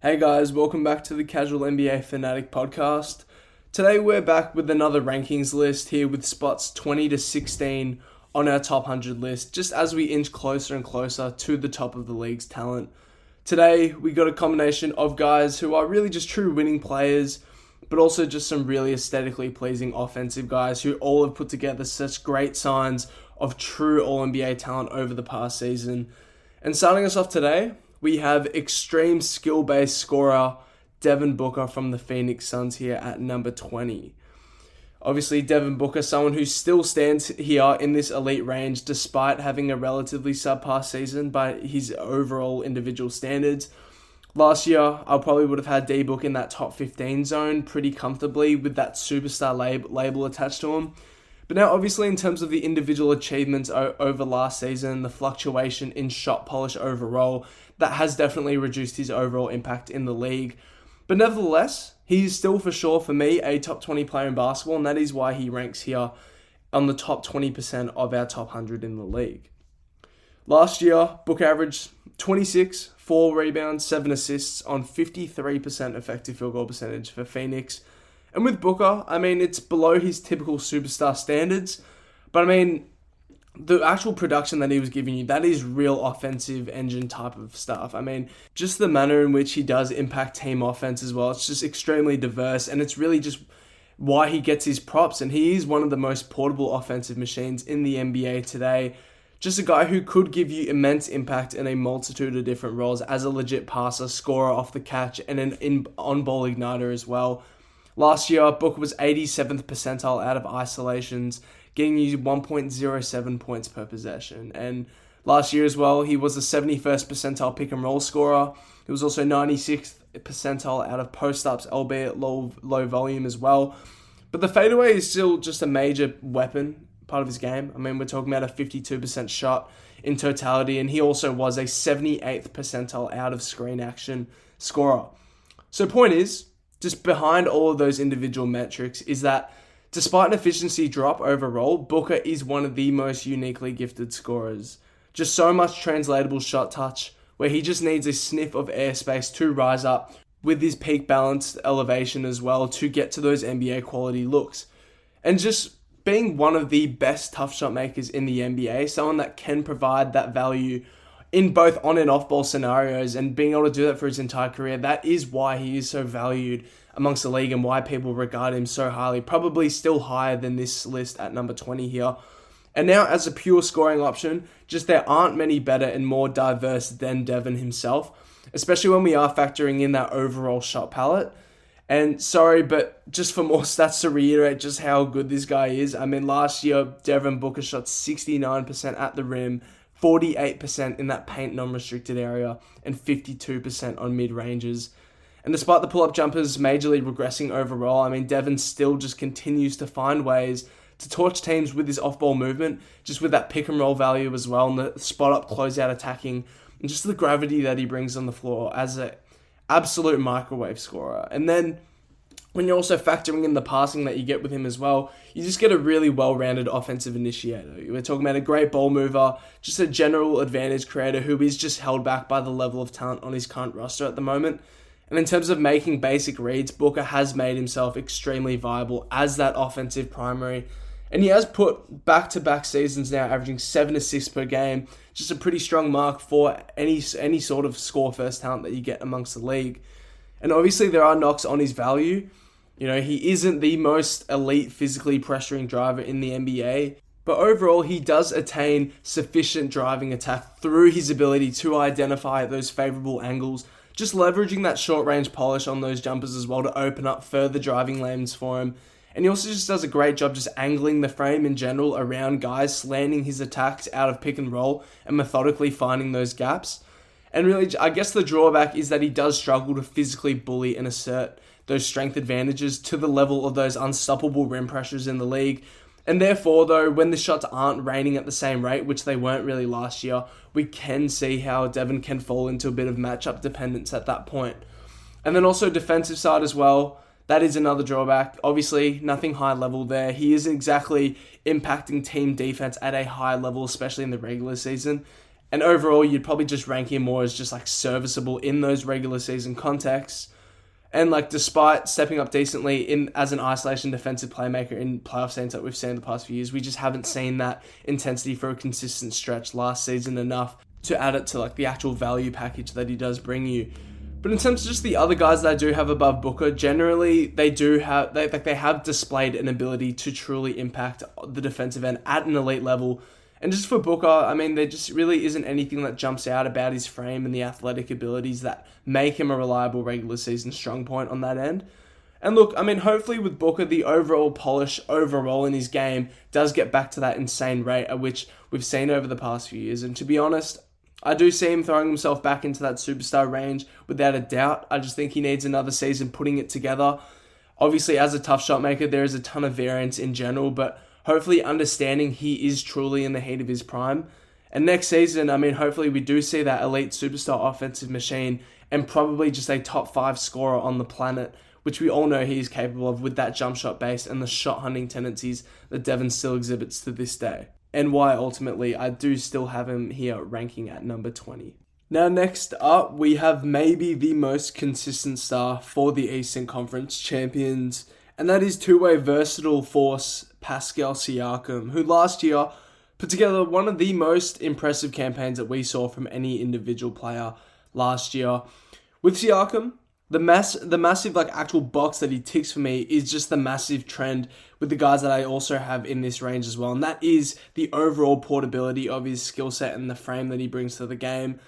Hey guys, welcome back to the Casual NBA Fanatic podcast. Today we're back with another rankings list here with spots 20 to 16 on our top 100 list, just as we inch closer and closer to the top of the league's talent. Today we got a combination of guys who are really just true winning players, but also just some really aesthetically pleasing offensive guys who all have put together such great signs of true All-NBA talent over the past season. And starting us off today, we have extreme skill-based scorer Devin Booker from the Phoenix Suns here at number 20. Obviously, Devin Booker, someone who still stands here in this elite range despite having a relatively subpar season by his overall individual standards. Last year, I probably would have had D-Book in that top 15 zone pretty comfortably with that superstar label attached to him. But now, obviously, in terms of the individual achievements over last season, the fluctuation in shot polish overall, that has definitely reduced his overall impact in the league. But nevertheless, he's still for sure, for me, a top 20 player in basketball, and that is why he ranks here on the top 20% of our top 100 in the league. Last year, Booker averaged 26, 4 rebounds, 7 assists on 53% effective field goal percentage for Phoenix. And with Booker, it's below his typical superstar standards, but the actual production that he was giving you, that is real offensive engine type of stuff. Just the manner in which he does impact team offense as well, it's just extremely diverse, and it's really just why he gets his props, and he is one of the most portable offensive machines in the NBA today. Just a guy who could give you immense impact in a multitude of different roles as a legit passer, scorer off the catch, and an on-ball igniter as well. Last year, Booker was 87th percentile out of isolations, getting you 1.07 points per possession. And last year as well, he was the 71st percentile pick and roll scorer. He was also 96th percentile out of post-ups, albeit low volume as well. But the fadeaway is still just a major weapon, part of his game. We're talking about a 52% shot in totality, and he also was a 78th percentile out of screen action scorer. So point is, just behind all of those individual metrics is that despite an efficiency drop overall, Booker is one of the most uniquely gifted scorers. Just so much translatable shot touch, where he just needs a sniff of airspace to rise up with his peak balanced elevation as well to get to those NBA quality looks. And just being one of the best tough shot makers in the NBA, someone that can provide that value in both on and off ball scenarios, and being able to do that for his entire career, that is why he is so valued amongst the league and why people regard him so highly, probably still higher than this list at number 20 here. And now as a pure scoring option, just there aren't many better and more diverse than Devin himself, especially when we are factoring in that overall shot palette. And sorry, but just for more stats to reiterate just how good this guy is, last year, Devin Booker shot 69% at the rim, 48% in that paint non-restricted area, and 52% on mid-ranges. And despite the pull-up jumpers majorly regressing overall, Devin still just continues to find ways to torch teams with his off-ball movement, just with that pick-and-roll value as well, and the spot-up closeout attacking, and just the gravity that he brings on the floor as an absolute microwave scorer. And then when you're also factoring in the passing that you get with him as well, you just get a really well-rounded offensive initiator. We're talking about a great ball mover, just a general advantage creator who is just held back by the level of talent on his current roster at the moment. And in terms of making basic reads, Booker has made himself extremely viable as that offensive primary. And he has put back-to-back seasons now averaging 7 assists per game, just a pretty strong mark for any sort of score-first talent that you get amongst the league. And obviously there are knocks on his value. He isn't the most elite physically pressuring driver in the NBA, but overall he does attain sufficient driving attack through his ability to identify those favorable angles, just leveraging that short-range polish on those jumpers as well to open up further driving lanes for him. And he also just does a great job just angling the frame in general around guys, slanting his attacks out of pick and roll and methodically finding those gaps. And really, I guess the drawback is that he does struggle to physically bully and assert those strength advantages to the level of those unstoppable rim pressures in the league. And therefore, though, when the shots aren't raining at the same rate, which they weren't really last year, we can see how Devin can fall into a bit of matchup dependence at that point. And then also defensive side as well, that is another drawback. Obviously, nothing high level there. He isn't exactly impacting team defense at a high level, especially in the regular season. And overall, you'd probably just rank him more as just like serviceable in those regular season contexts. And like despite stepping up decently in as an isolation defensive playmaker in playoff scenes that we've seen the past few years, we just haven't seen that intensity for a consistent stretch last season enough to add it to like the actual value package that he does bring you. But in terms of just the other guys that I do have above Booker, generally they have displayed an ability to truly impact the defensive end at an elite level. And just for Booker, I mean, there just really isn't anything that jumps out about his frame and the athletic abilities that make him a reliable regular season strong point on that end. And look, I mean, hopefully with Booker, the overall polish overall in his game does get back to that insane rate at which we've seen over the past few years. And to be honest, I do see him throwing himself back into that superstar range without a doubt. I just think he needs another season putting it together. Obviously, as a tough shot maker, there is a ton of variance in general, but hopefully understanding he is truly in the heat of his prime. And next season, I mean, hopefully we do see that elite superstar offensive machine and probably just a top 5 scorer on the planet, which we all know he's capable of with that jump shot base and the shot hunting tendencies that Devin still exhibits to this day. And why ultimately I do still have him here ranking at number 20. Now next up, we have maybe the most consistent star for the Eastern Conference champions, and that is two-way versatile force Pascal Siakam, who last year put together one of the most impressive campaigns that we saw from any individual player last year. With Siakam, the massive like actual box that he ticks for me is just the massive trend with the guys that I also have in this range as well, and that is the overall portability of his skill set and the frame that he brings to the game.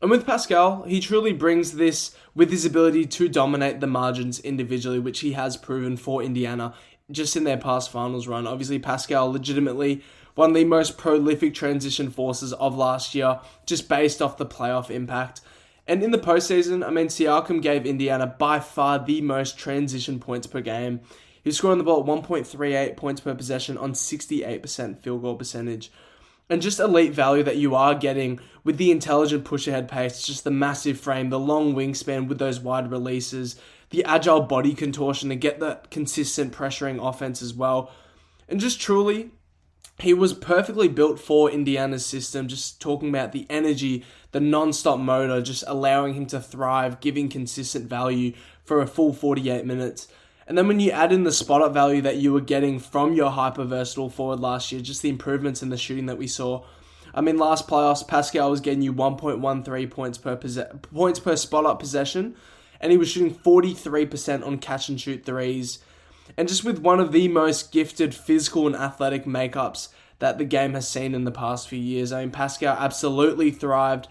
And with Pascal, he truly brings this with his ability to dominate the margins individually, which he has proven for Indiana just in their past finals run. Obviously, Pascal legitimately one of the most prolific transition forces of last year, just based off the playoff impact. And in the postseason, I mean, Siakam gave Indiana by far the most transition points per game. He was scoring the ball at 1.38 points per possession on 68% field goal percentage. And just elite value that you are getting with the intelligent push-ahead pace, just the massive frame, the long wingspan with those wide releases, the agile body contortion to get that consistent pressuring offense as well. And just truly, he was perfectly built for Indiana's system, just talking about the energy, the non-stop motor, just allowing him to thrive, giving consistent value for a full 48 minutes. And then when you add in the spot-up value that you were getting from your hyper-versatile forward last year, just the improvements in the shooting that we saw. I mean, last playoffs, Pascal was getting you 1.13 points per spot-up possession, and he was shooting 43% on catch-and-shoot threes. And just with one of the most gifted physical and athletic makeups that the game has seen in the past few years. I mean, Pascal absolutely thrived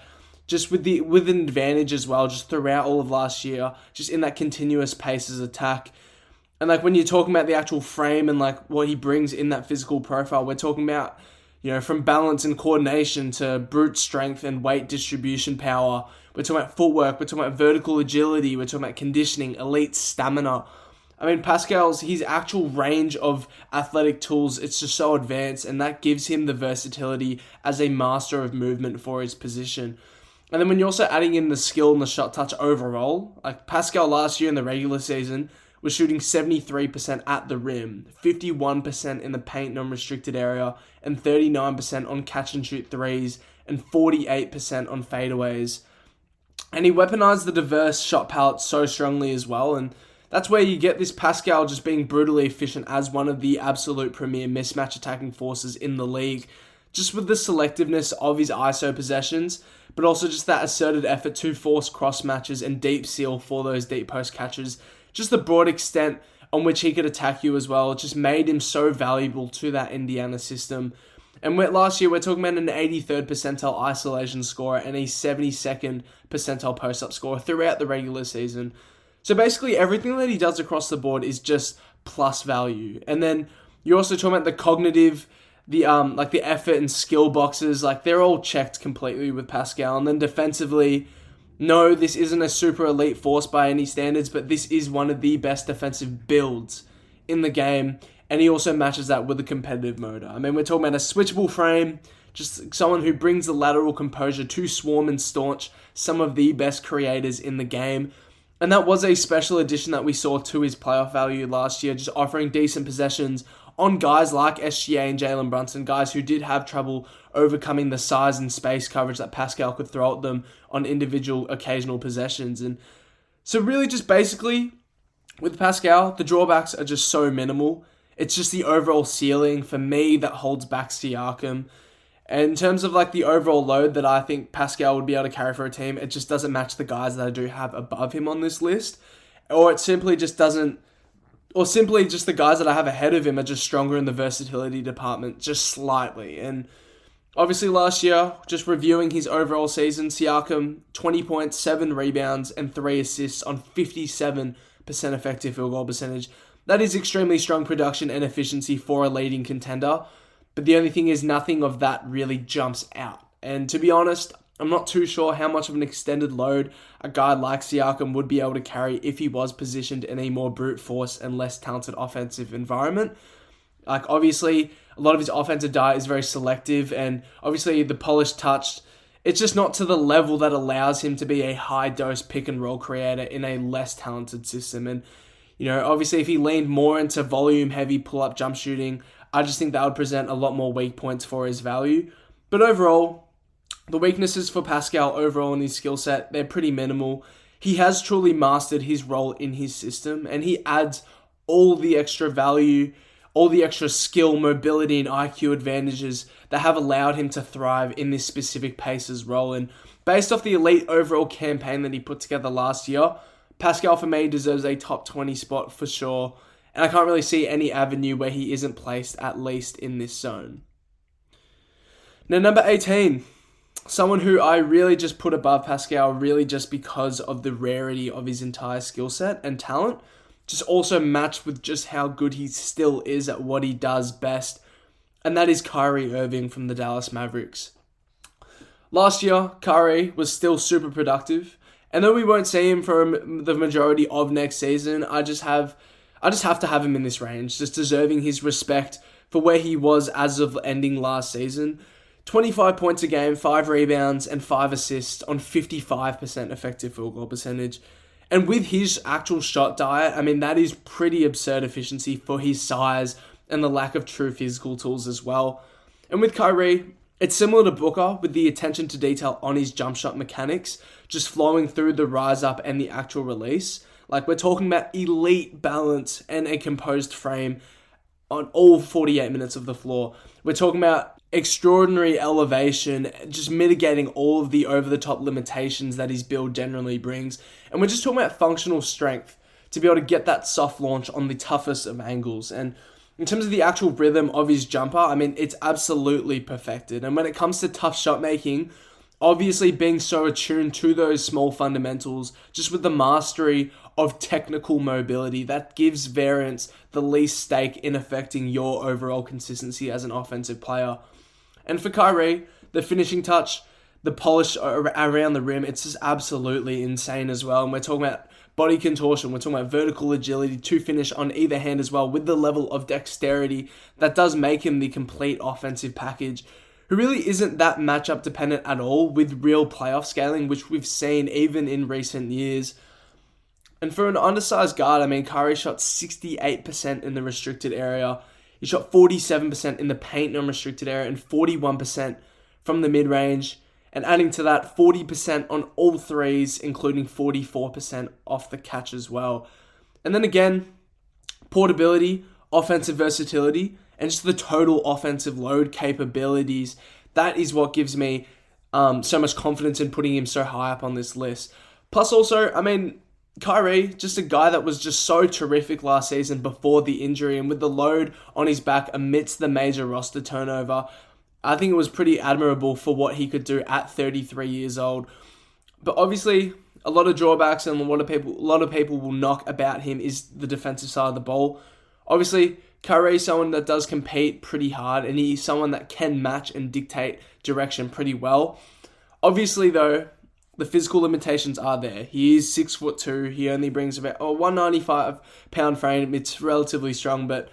just with an advantage as well, just throughout all of last year, just in that continuous paces attack. And like when you're talking about the actual frame and like what he brings in that physical profile, we're talking about, you know, from balance and coordination to brute strength and weight distribution power. We're talking about footwork, we're talking about vertical agility, we're talking about conditioning, elite stamina. I mean, his actual range of athletic tools, it's just so advanced, and that gives him the versatility as a master of movement for his position. And then when you're also adding in the skill and the shot touch overall, like Pascal last year in the regular season was shooting 73% at the rim, 51% in the paint non-restricted area, and 39% on catch-and-shoot threes, and 48% on fadeaways. And he weaponized the diverse shot palette so strongly as well, and that's where you get this Pascal just being brutally efficient as one of the absolute premier mismatch attacking forces in the league, just with the selectiveness of his ISO possessions, but also just that asserted effort to force cross matches and deep seal for those deep post catches. Just the broad extent on which he could attack you as well, it just made him so valuable to that Indiana system. And last year, we're talking about an 83rd percentile isolation scorer and a 72nd percentile post-up scorer throughout the regular season. So basically, everything that he does across the board is just plus value. And then you're also talking about the cognitive, the effort and skill boxes, like they're all checked completely with Pascal. And then defensively, no, this isn't a super elite force by any standards, but this is one of the best defensive builds in the game. And he also matches that with a competitive motor. I mean, we're talking about a switchable frame, just someone who brings the lateral composure to swarm and staunch some of the best creators in the game. And that was a special addition that we saw to his playoff value last year, just offering decent possessions on guys like SGA and Jalen Brunson, guys who did have trouble overcoming the size and space coverage that Pascal could throw at them on individual occasional possessions. And so really just basically with Pascal, the drawbacks are just so minimal. It's just the overall ceiling for me that holds back Siakam. And in terms of like the overall load that I think Pascal would be able to carry for a team, it just doesn't match the guys that I do have above him on this list. Or it simply just doesn't, or simply just the guys that I have ahead of him are just stronger in the versatility department, just slightly. And obviously last year, just reviewing his overall season, Siakam, 20 points, 7 rebounds, and 3 assists on 57% effective field goal percentage. That is extremely strong production and efficiency for a leading contender. But the only thing is nothing of that really jumps out. And to be honest, I'm not too sure how much of an extended load a guy like Siakam would be able to carry if he was positioned in a more brute force and less talented offensive environment. Like obviously, a lot of his offensive diet is very selective, and obviously the polished touch, it's just not to the level that allows him to be a high-dose pick-and-roll creator in a less talented system. And obviously if he leaned more into volume-heavy pull-up jump shooting, I just think that would present a lot more weak points for his value. But overall, the weaknesses for Pascal overall in his skill set, they're pretty minimal. He has truly mastered his role in his system, and he adds all the extra value, all the extra skill, mobility, and IQ advantages that have allowed him to thrive in this specific Pacers role. And based off the elite overall campaign that he put together last year, Pascal, for me, deserves a top 20 spot for sure. And I can't really see any avenue where he isn't placed, at least in this zone. Now, number 18. Someone who I really just put above Pascal, really just because of the rarity of his entire skill set and talent. Just also matched with just how good he still is at what he does best. And that is Kyrie Irving from the Dallas Mavericks. Last year, Kyrie was still super productive. And though we won't see him for the majority of next season, I just have to have him in this range, just deserving his respect for where he was as of ending last season. 25 points a game, 5 rebounds, and 5 assists on 55% effective field goal percentage. And with his actual shot diet, that is pretty absurd efficiency for his size and the lack of true physical tools as well. And with Kyrie, it's similar to Booker with the attention to detail on his jump shot mechanics, just flowing through the rise up and the actual release. Like, we're talking about elite balance and a composed frame on all 48 minutes of the floor. We're talking about extraordinary elevation, just mitigating all of the over-the-top limitations that his build generally brings. And we're just talking about functional strength to be able to get that soft launch on the toughest of angles. And in terms of the actual rhythm of his jumper, it's absolutely perfected. And when it comes to tough shot making, obviously being so attuned to those small fundamentals, just with the mastery of technical mobility, that gives variance the least stake in affecting your overall consistency as an offensive player. And for Kyrie, the finishing touch, the polish around the rim, it's just absolutely insane as well. And we're talking about body contortion, we're talking about vertical agility to finish on either hand as well, with the level of dexterity that does make him the complete offensive package, who really isn't that matchup dependent at all with real playoff scaling, which we've seen even in recent years. And for an undersized guard, Kyrie shot 68% in the restricted area. He shot 47% in the paint non-restricted area and 41% from the mid-range. And adding to that, 40% on all threes, including 44% off the catch as well. And then again, portability, offensive versatility, and just the total offensive load capabilities. That is what gives me so much confidence in putting him so high up on this list. Plus also, Kyrie, just a guy that was just so terrific last season before the injury, and with the load on his back amidst the major roster turnover, I think it was pretty admirable for what he could do at 33 years old. But obviously, a lot of drawbacks and a lot of people will knock about him is the defensive side of the ball. Obviously, Kyrie is someone that does compete pretty hard, and he's someone that can match and dictate direction pretty well. Obviously, though, the physical limitations are there. He is 6'2". He only brings about a 195-pound frame. It's relatively strong, but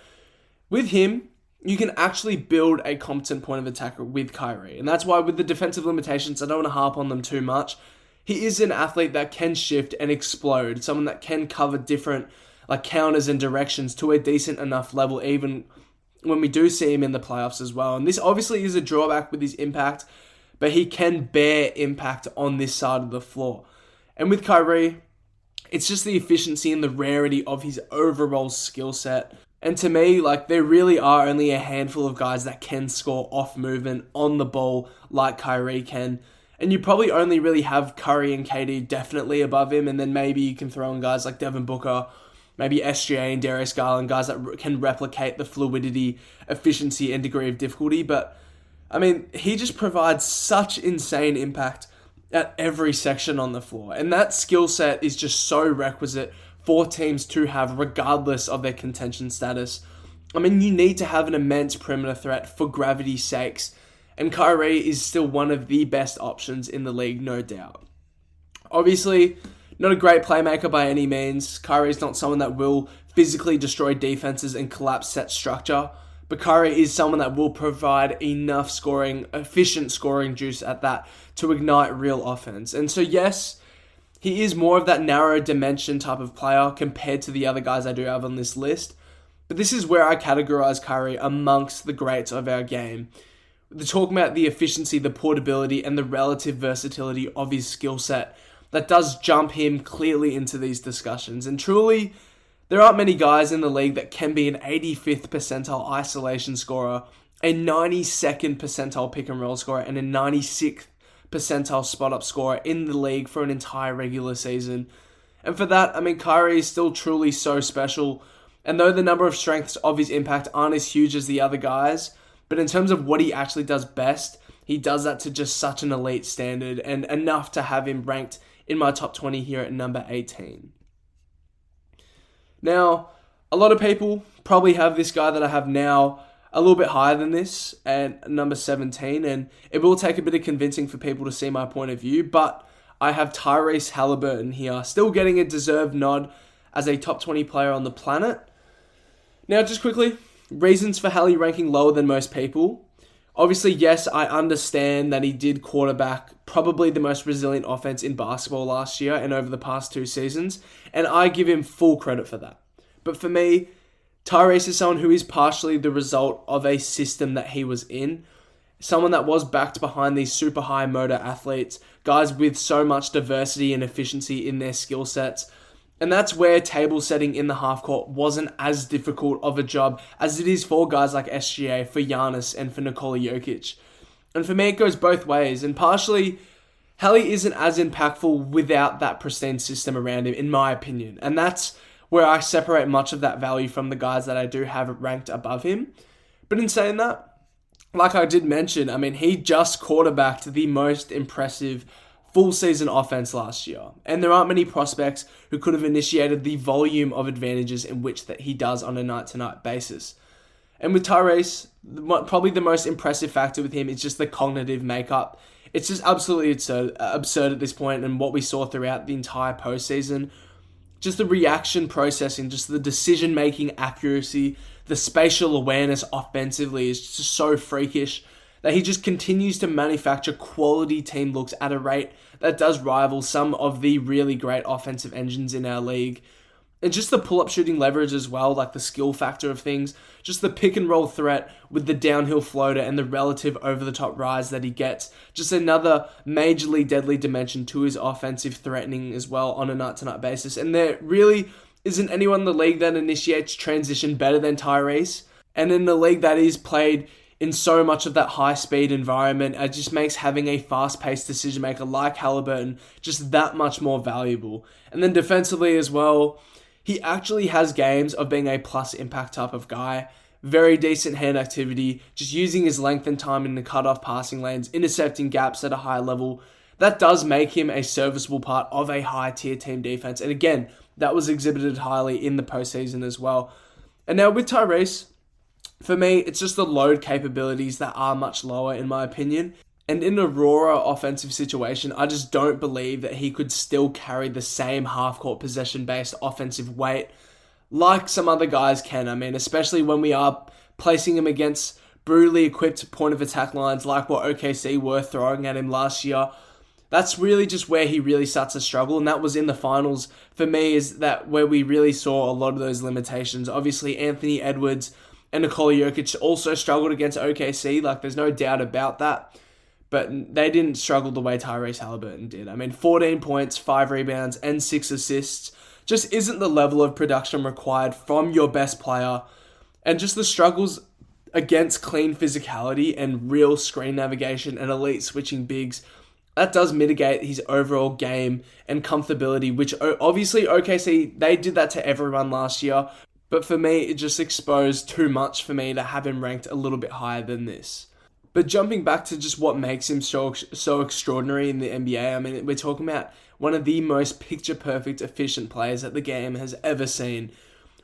with him, you can actually build a competent point of attack with Kyrie. And that's why with the defensive limitations, I don't want to harp on them too much. He is an athlete that can shift and explode. Someone that can cover different counters and directions to a decent enough level, even when we do see him in the playoffs as well. And this obviously is a drawback with his impact, but he can bear impact on this side of the floor. And with Kyrie, it's just the efficiency and the rarity of his overall skill set. And to me, there really are only a handful of guys that can score off movement on the ball like Kyrie can. And you probably only really have Curry and KD definitely above him, and then maybe you can throw in guys like Devin Booker, maybe SGA and Darius Garland, guys that can replicate the fluidity, efficiency, and degree of difficulty. But, he just provides such insane impact at every section on the floor. And that skill set is just so requisite for teams to have regardless of their contention status. You need to have an immense perimeter threat for gravity's sakes. And Kyrie is still one of the best options in the league, no doubt. Obviously, not a great playmaker by any means. Kyrie is not someone that will physically destroy defenses and collapse set structure. But Kyrie is someone that will provide enough efficient scoring juice at that to ignite real offense. And so yes, he is more of that narrow dimension type of player compared to the other guys I do have on this list. But this is where I categorize Kyrie amongst the greats of our game. We're talking about the efficiency, the portability, and the relative versatility of his skill set that does jump him clearly into these discussions. And truly, there aren't many guys in the league that can be an 85th percentile isolation scorer, a 92nd percentile pick and roll scorer, and a 96th percentile spot-up scorer in the league for an entire regular season. And for that, Kyrie is still truly so special. And though the number of strengths of his impact aren't as huge as the other guys, but in terms of what he actually does best, he does that to just such an elite standard, and enough to have him ranked in my top 20 here at number 18. Now, a lot of people probably have this guy that I have now a little bit higher than this, at number 17, and it will take a bit of convincing for people to see my point of view, but I have Tyrese Haliburton here, still getting a deserved nod as a top 20 player on the planet. Now, just quickly, reasons for Hallie ranking lower than most people. Obviously, yes, I understand that he did quarterback probably the most resilient offense in basketball last year and over the past 2 seasons, and I give him full credit for that. But for me, Tyrese is someone who is partially the result of a system that he was in, someone that was backed behind these super high motor athletes, guys with so much diversity and efficiency in their skill sets. And that's where table setting in the half court wasn't as difficult of a job as it is for guys like SGA, for Giannis, and for Nikola Jokic. And for me, it goes both ways. And partially, Hallie isn't as impactful without that pristine system around him, in my opinion. And that's where I separate much of that value from the guys that I do have ranked above him. But in saying that, like I did mention, he just quarterbacked the most impressive full season offense last year. And there aren't many prospects who could have initiated the volume of advantages in which that he does on a night-to-night basis. And with Tyrese, probably the most impressive factor with him is just the cognitive makeup. It's just absolutely absurd at this point, and what we saw throughout the entire postseason. Just the reaction processing, just the decision-making accuracy, the spatial awareness offensively is just so freakish that he just continues to manufacture quality team looks at a rate that does rival some of the really great offensive engines in our league. And just the pull-up shooting leverage as well, like the skill factor of things, just the pick and roll threat with the downhill floater and the relative over-the-top rise that he gets. Just another majorly deadly dimension to his offensive threatening as well on a night-to-night basis. And there really isn't anyone in the league that initiates transition better than Tyrese. And in the league that is played in so much of that high-speed environment, it just makes having a fast-paced decision-maker like Haliburton just that much more valuable. And then defensively as well, he actually has games of being a plus impact type of guy. Very decent hand activity, just using his length and time in the cutoff passing lanes, intercepting gaps at a high level. That does make him a serviceable part of a high-tier team defense. And again, that was exhibited highly in the postseason as well. And now with Tyrese, for me, it's just the load capabilities that are much lower in my opinion. And in a rawer offensive situation, I just don't believe that he could still carry the same half-court possession-based offensive weight like some other guys can. Especially when we are placing him against brutally equipped point-of-attack lines like what OKC were throwing at him last year. That's really just where he really starts to struggle, and that was in the finals. For me, is that where we really saw a lot of those limitations. Obviously, Anthony Edwards and Nikola Jokic also struggled against OKC. Like, there's no doubt about that. But they didn't struggle the way Tyrese Haliburton did. I mean, 14 points, 5 rebounds, and 6 assists just isn't the level of production required from your best player. And just the struggles against clean physicality and real screen navigation and elite switching bigs, that does mitigate his overall game and comfortability, which obviously OKC, they did that to everyone last year. But for me, it just exposed too much for me to have him ranked a little bit higher than this. But jumping back to just what makes him so extraordinary in the NBA, I mean, we're talking about one of the most picture-perfect, efficient players that the game has ever seen.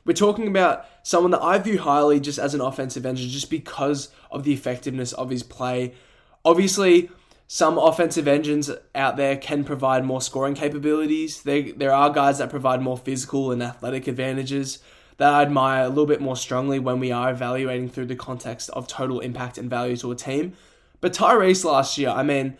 We're talking about someone that I view highly just as an offensive engine just because of the effectiveness of his play. Obviously, some offensive engines out there can provide more scoring capabilities. There are guys that provide more physical and athletic advantages that I admire a little bit more strongly when we are evaluating through the context of total impact and value to a team. But Tyrese last year, I mean,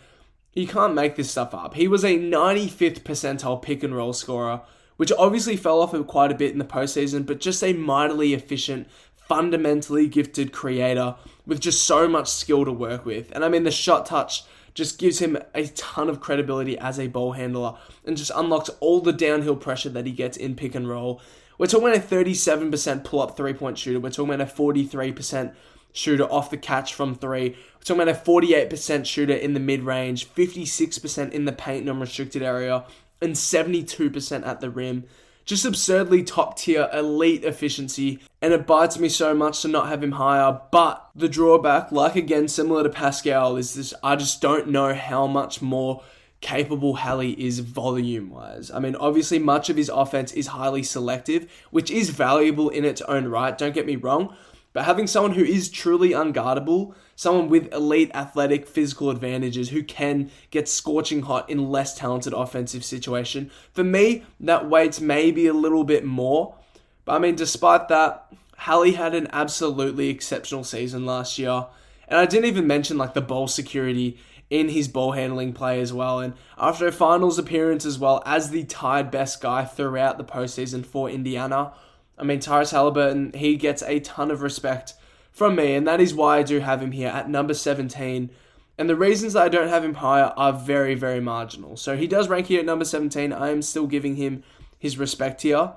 you can't make this stuff up. He was a 95th percentile pick and roll scorer, which obviously fell off quite a bit in the postseason, but just a mightily efficient, fundamentally gifted creator with just so much skill to work with. And I mean, the shot touch just gives him a ton of credibility as a ball handler and just unlocks all the downhill pressure that he gets in pick and roll. We're talking about a 37% pull-up three-point shooter. We're talking about a 43% shooter off the catch from three. We're talking about a 48% shooter in the mid-range, 56% in the paint and unrestricted area, and 72% at the rim. Just absurdly top-tier, elite efficiency, and it bites me so much to not have him higher. But the drawback, like again, similar to Pascal, is this: I just don't know how much more capable Halley is volume-wise. I mean, obviously, much of his offense is highly selective, which is valuable in its own right, don't get me wrong. But having someone who is truly unguardable, someone with elite athletic physical advantages who can get scorching hot in less talented offensive situation, for me, that weights maybe a little bit more. But I mean, despite that, Halley had an absolutely exceptional season last year. And I didn't even mention like the ball security in his ball handling play as well. And after a finals appearance as well as the tied best guy throughout the postseason for Indiana, I mean, Tyrese Haliburton, he gets a ton of respect from me, and that is why I do have him here at number 17. And the reasons that I don't have him higher are very, very marginal. So he does rank here at number 17. I am still giving him his respect here,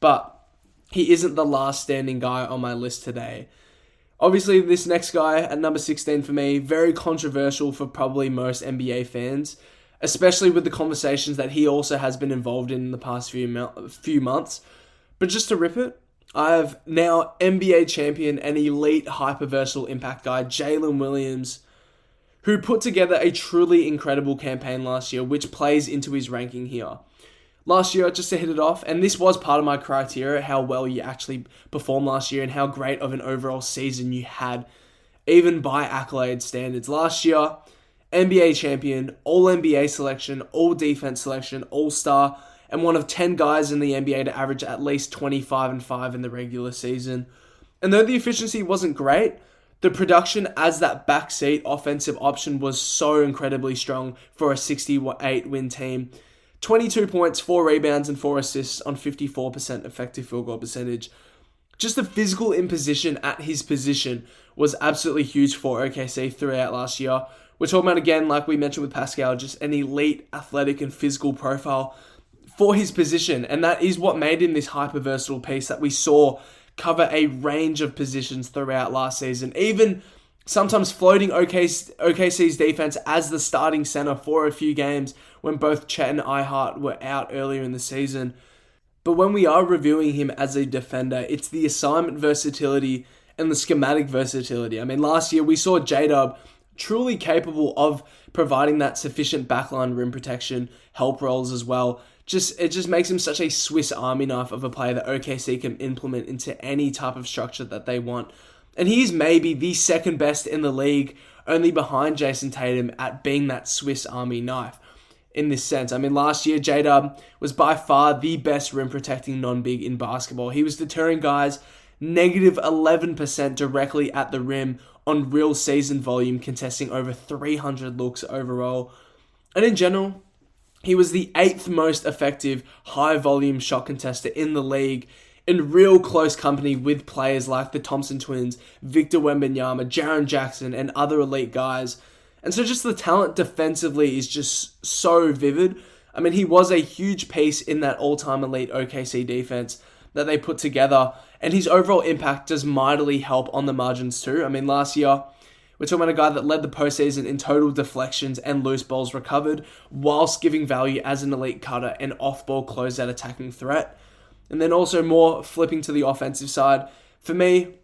but he isn't the last standing guy on my list today. Obviously, this next guy at number 16 for me, very controversial for probably most NBA fans, especially with the conversations that he also has been involved in the past few months. But just to rip it, I have now NBA champion and elite hyper-versatile impact guy, Jalen Williams, who put together a truly incredible campaign last year, which plays into his ranking here. Last year, just to hit it off, and this was part of my criteria, how well you actually performed last year and how great of an overall season you had, even by accolade standards. Last year, NBA champion, All-NBA selection, All-Defense selection, All-Star, and one of 10 guys in the NBA to average at least 25-5 in the regular season. And though the efficiency wasn't great, the production as that backseat offensive option was so incredibly strong for a 68-win team. 22 points, 4 rebounds, and 4 assists on 54% effective field goal percentage. Just the physical imposition at his position was absolutely huge for OKC throughout last year. We're talking about, again, like we mentioned with Pascal, just an elite athletic and physical profile for his position, and that is what made him this hyper-versatile piece that we saw cover a range of positions throughout last season, even sometimes floating OKC's defense as the starting center for a few games when both Chet and Ihart were out earlier in the season. But when we are reviewing him as a defender, it's the assignment versatility and the schematic versatility. I mean, last year we saw J-Dub truly capable of providing that sufficient backline rim protection, help rolls as well. It just makes him such a Swiss Army knife of a player that OKC can implement into any type of structure that they want. And he's maybe the second best in the league, only behind Jason Tatum at being that Swiss Army knife in this sense. I mean, last year, J-Dub was by far the best rim protecting non-big in basketball. He was deterring guys negative 11% directly at the rim on real season volume, contesting over 300 looks overall. And in general, he was the 8th most effective high-volume shot contester in the league in real close company with players like the Thompson twins, Victor Wembanyama, Jaren Jackson, and other elite guys. And so just the talent defensively is just so vivid. I mean, he was a huge piece in that all-time elite OKC defense that they put together, and his overall impact does mightily help on the margins too. I mean, last year, we're talking about a guy that led the postseason in total deflections and loose balls recovered, whilst giving value as an elite cutter and off-ball closeout attacking threat. And then also more flipping to the offensive side. For me,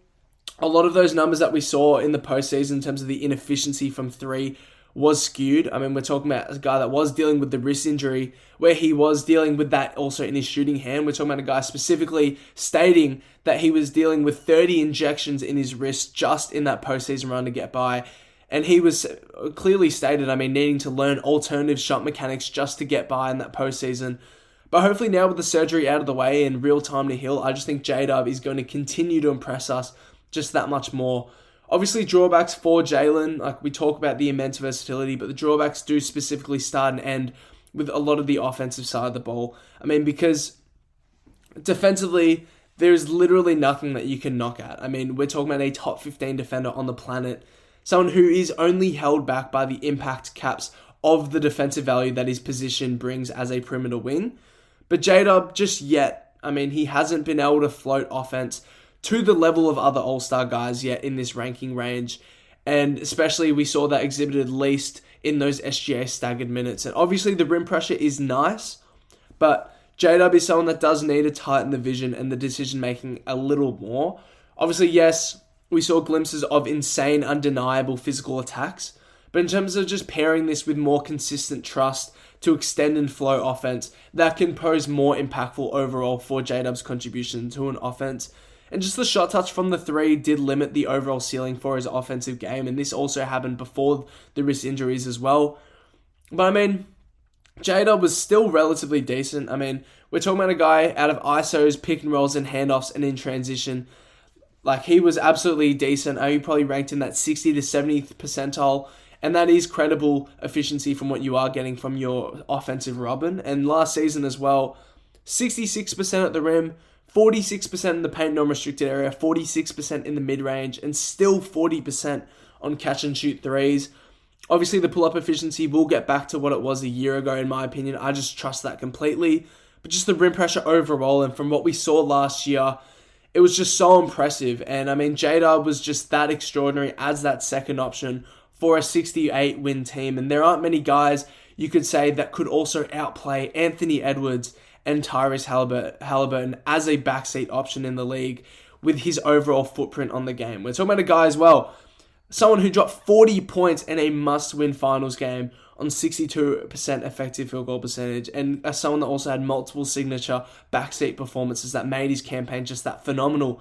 a lot of those numbers that we saw in the postseason in terms of the inefficiency from three was skewed. I mean, we're talking about a guy that was dealing with the wrist injury, where he was dealing with that also in his shooting hand. We're talking about a guy specifically stating that he was dealing with 30 injections in his wrist just in that postseason run to get by. And he was clearly stated, needing to learn alternative shot mechanics just to get by in that postseason. But hopefully now with the surgery out of the way and real time to heal, I just think J-Dub is going to continue to impress us just that much more. Obviously, drawbacks for Jalen, like we talk about the immense versatility, but the drawbacks do specifically start and end with a lot of the offensive side of the ball. Because defensively, there's literally nothing that you can knock at. We're talking about a top 15 defender on the planet, someone who is only held back by the impact caps of the defensive value that his position brings as a perimeter wing. But J-Dub, just yet, he hasn't been able to float offense to the level of other all-star guys yet in this ranking range. And especially we saw that exhibited least in those SGA staggered minutes. And obviously the rim pressure is nice, but J-Dub is someone that does need to tighten the vision and the decision-making a little more. Obviously, yes, we saw glimpses of insane, undeniable physical attacks. But in terms of just pairing this with more consistent trust to extend and flow offense, that can pose more impactful overall for J-Dub's contribution to an offense. And just the shot touch from the three did limit the overall ceiling for his offensive game. And this also happened before the wrist injuries as well. But J-Dub was still relatively decent. We're talking about a guy out of ISOs, pick and rolls and handoffs and in transition. He was absolutely decent. He probably ranked in that 60 to 70th percentile. And that is credible efficiency from what you are getting from your offensive Robin. And last season as well, 66% at the rim, 46% in the paint non-restricted area, 46% in the mid-range, and still 40% on catch-and-shoot threes. Obviously, the pull-up efficiency will get back to what it was a year ago, in my opinion. I just trust that completely. But just the rim pressure overall, and from what we saw last year, it was just so impressive. And, J-Dub was just that extraordinary as that second option for a 68-win team. And there aren't many guys, you could say, that could also outplay Anthony Edwards and Tyrese Haliburton as a backseat option in the league with his overall footprint on the game. We're talking about a guy as well, someone who dropped 40 points in a must-win finals game on 62% effective field goal percentage, and as someone that also had multiple signature backseat performances that made his campaign just that phenomenal.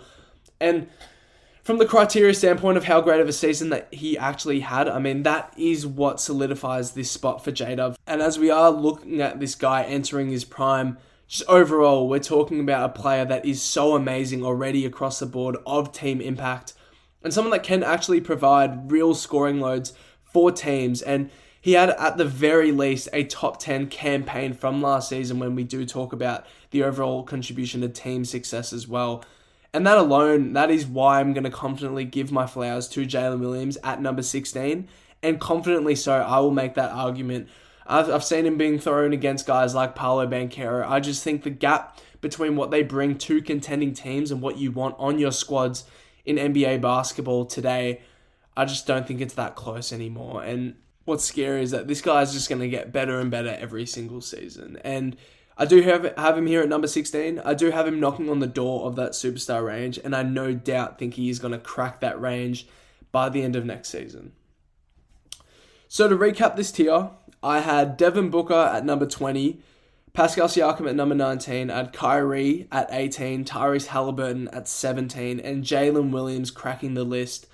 And from the criteria standpoint of how great of a season that he actually had, that is what solidifies this spot for J-Dub. And as we are looking at this guy entering his prime, just overall, we're talking about a player that is so amazing already across the board of team impact, and someone that can actually provide real scoring loads for teams. And he had, at the very least, a top 10 campaign from last season when we do talk about the overall contribution to team success as well. And that alone, that is why I'm going to confidently give my flowers to Jalen Williams at number 16. And confidently so, I will make that argument. I've seen him being thrown against guys like Paolo Banchero. I just think the gap between what they bring to contending teams and what you want on your squads in NBA basketball today, I just don't think it's that close anymore. And what's scary is that this guy is just going to get better and better every single season. And I do have him here at number 16. I do have him knocking on the door of that superstar range, and I no doubt think he is going to crack that range by the end of next season. So to recap this tier, I had Devin Booker at number 20, Pascal Siakam at number 19, I had Kyrie at 18, Tyrese Haliburton at 17, and Jalen Williams cracking the list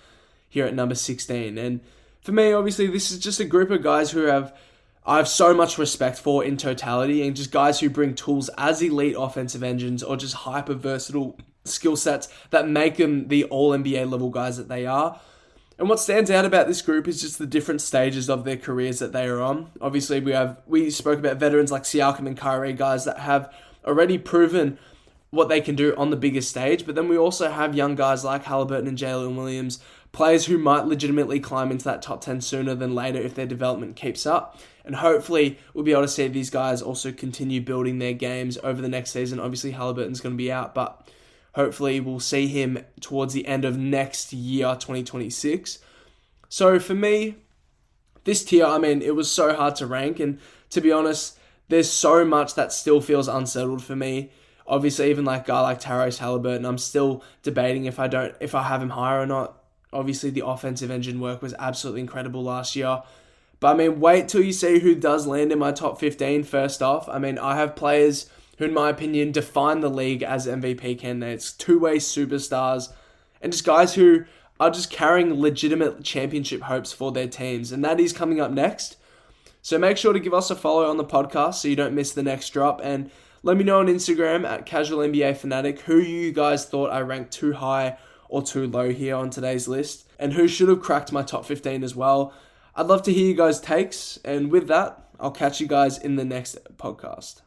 here at number 16. And for me, obviously, this is just a group of guys who I have so much respect for in totality, and just guys who bring tools as elite offensive engines or just hyper versatile skill sets that make them the all-NBA level guys that they are. And what stands out about this group is just the different stages of their careers that they are on. Obviously, we spoke about veterans like Siakam and Kyrie, guys that have already proven what they can do on the biggest stage. But then we also have young guys like Haliburton and Jalen Williams, players who might legitimately climb into that top 10 sooner than later if their development keeps up. And hopefully we'll be able to see these guys also continue building their games over the next season. Obviously Haliburton's going to be out, but hopefully we'll see him towards the end of next year, 2026. So for me, this tier, it was so hard to rank. And to be honest, there's so much that still feels unsettled for me. Obviously, even like a guy like Tyrese Haliburton, I'm still debating if I have him higher or not. Obviously, the offensive engine work was absolutely incredible last year. But wait till you see who does land in my top 15 first off. I have players who, in my opinion, define the league as MVP candidates, two-way superstars, and just guys who are just carrying legitimate championship hopes for their teams. And that is coming up next. So make sure to give us a follow on the podcast so you don't miss the next drop. And let me know on Instagram at Casual NBA Fanatic who you guys thought I ranked too high or too low here on today's list, and who should have cracked my top 15 as well. I'd love to hear you guys' takes, and with that, I'll catch you guys in the next podcast.